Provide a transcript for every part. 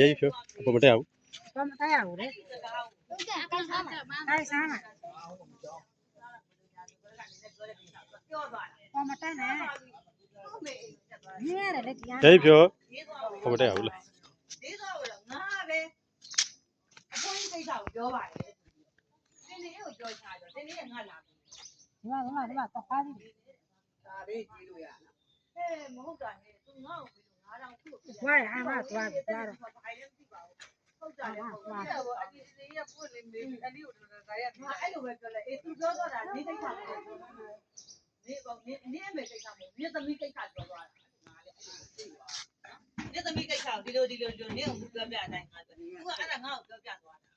ရေးဖြိုအပေါ်မတက်ဘူးဘာမတက်ရဘူးလေတိုင်းစားမှာဘာမတက်နဲ့ရေးရတယ်လေဒီရေးဖြိုအပေါ်မတက်ဘူးလားလေးတော့ငါပဲအဖိုးကြီးကိစ္စကိုပြောပါတယ်တင်းနေကိုကြောချာတော့တင်းနေကငါလာပြီဒီမှာတော့ဖားပြီဒါလေးကြည့်လို့ရလားမဟုတ်တာနဲ့သူငါ့ကိုပြီးတော့9000ခုကိုဝါရဟာမသွားတော့ဟုတ်တာလေဟုတ်တာပေါ့အဒီလေးရပွင့်နေပြီအဒီကိုဒါရအဲ့လိုပဲပြောလဲအေးသူပြောတော့တာနေကိစ္စကိုနေပေါ့နေအမေကိစ္စကိုနေသမီးကိစ္စပြောသွားတာငါလည်းအဲ့လိုသိပါနေသမီးကိစ္စကိုဒီလိုနေအောင်ပြောပြတိုင်းငါသူကအဲ့ဒါငါ့ကိုပြောပြသွားတာ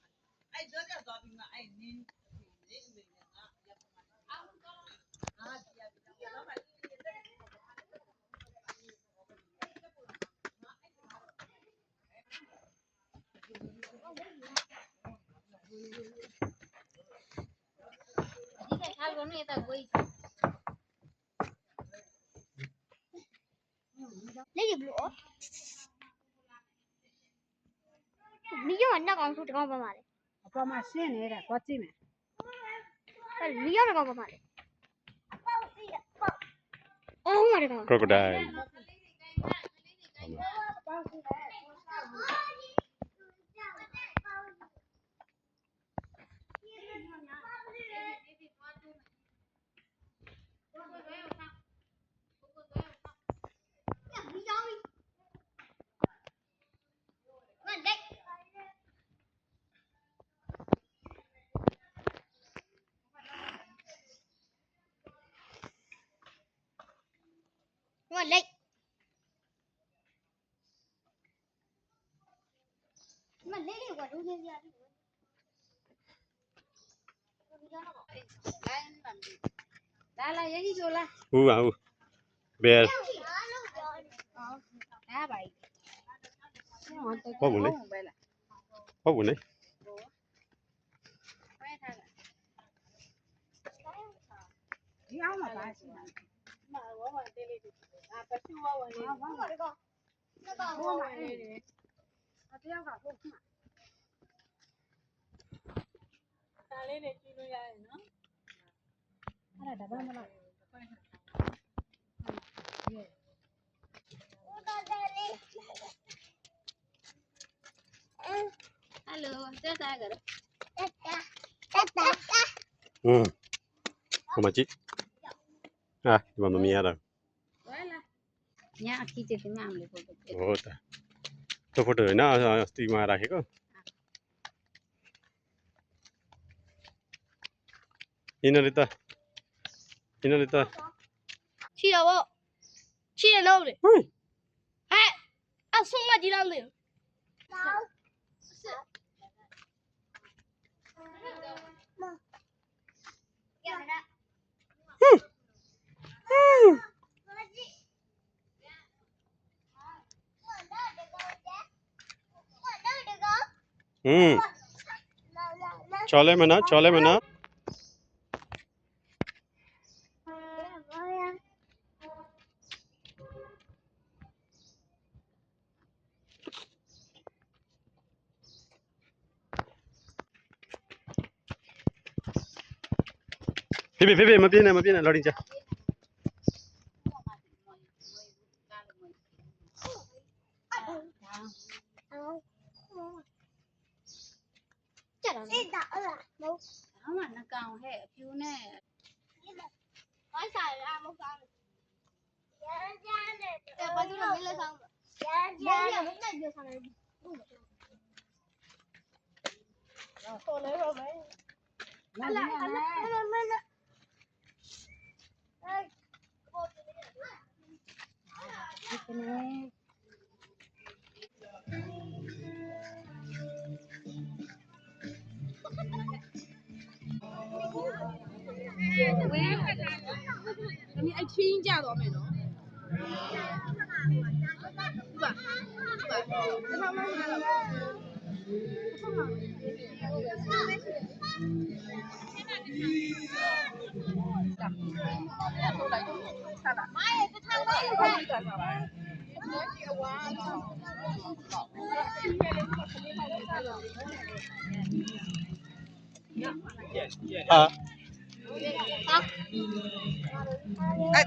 အဲ့ပြောပြသွားပြီးမှအဲ့နေအမေကငါရပ်ပါမှာငါတရားပြောတော့မှလက်ရဘလို့မီးရောနောက်ကောင်ဆိုတကောင်ပါပါလေအပေါ်မှာရှင်းနေတာသွားကြည့်မယ်အဲ့မီးရောနောက်ကောင်ပါပါလေအော်မရကောင် crocodile 我累，我累的我都天天。လာရေးကြည့်ဆိုလား ဟုတ်ပါဘူးဘယ်ဒါပါဟုတ်ဘူးလေဟုတ်ဘူးလေဒီအောင်မှာပါရှိတယ်那个我买的。တယောက်ကဟုတ်မှာဒါလေးနဲ့ကြည့်လို့ရတယ်နော်အဲ့ဒါတပတ်မလားHello, क्या क्या करो?ဟိုမှာကြည့်ဟာဒီမှာမမြင်ရတော့ ညာအခိကျတင်မှာမလို့ဟုတ်တာတော့ဖို့တယ်နော်စတီမာရာခေကောInalita. Chi đâu bộ? Chi ở đâu đấy? Hả? À xuống mà đi đâu đấy? Chole mana. Pipi, mapina, loading cha. Không mà nó còn hệ phiêu nè Nói xài ra một con. Có chú nào biết lên không? Dạ, dạ, vẫn đang vừa thằng này. Cô lấy rồi mấy. Anh lại. anh xin chào đó mày đó ခ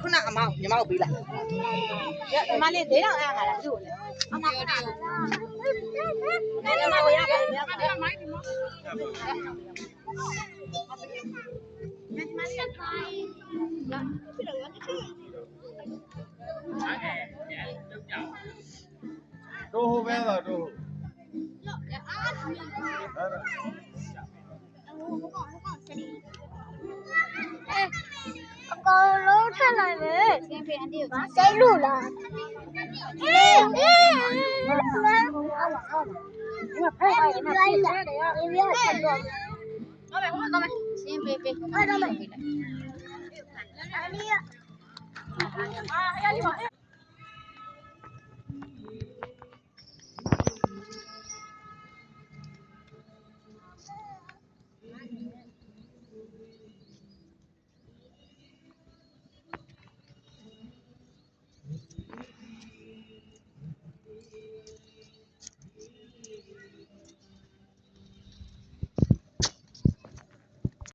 ုနအမောင်ညီမကိုပေးလိုက်ညီမလေး၄000အားငါလားသူ့ကိုလေအမောင်ကညီမကိုရပါတယ်တို့ဟိုပဲပါတို့ အကောင်လုံးထက်လိုက်လေ 先别安迪有 စိတ်လို့လားအေးအေးဖဲလိုက်လာအေးရဆက်တော့ 先别别，အဲ့တော့မယ် 回来。 အမီး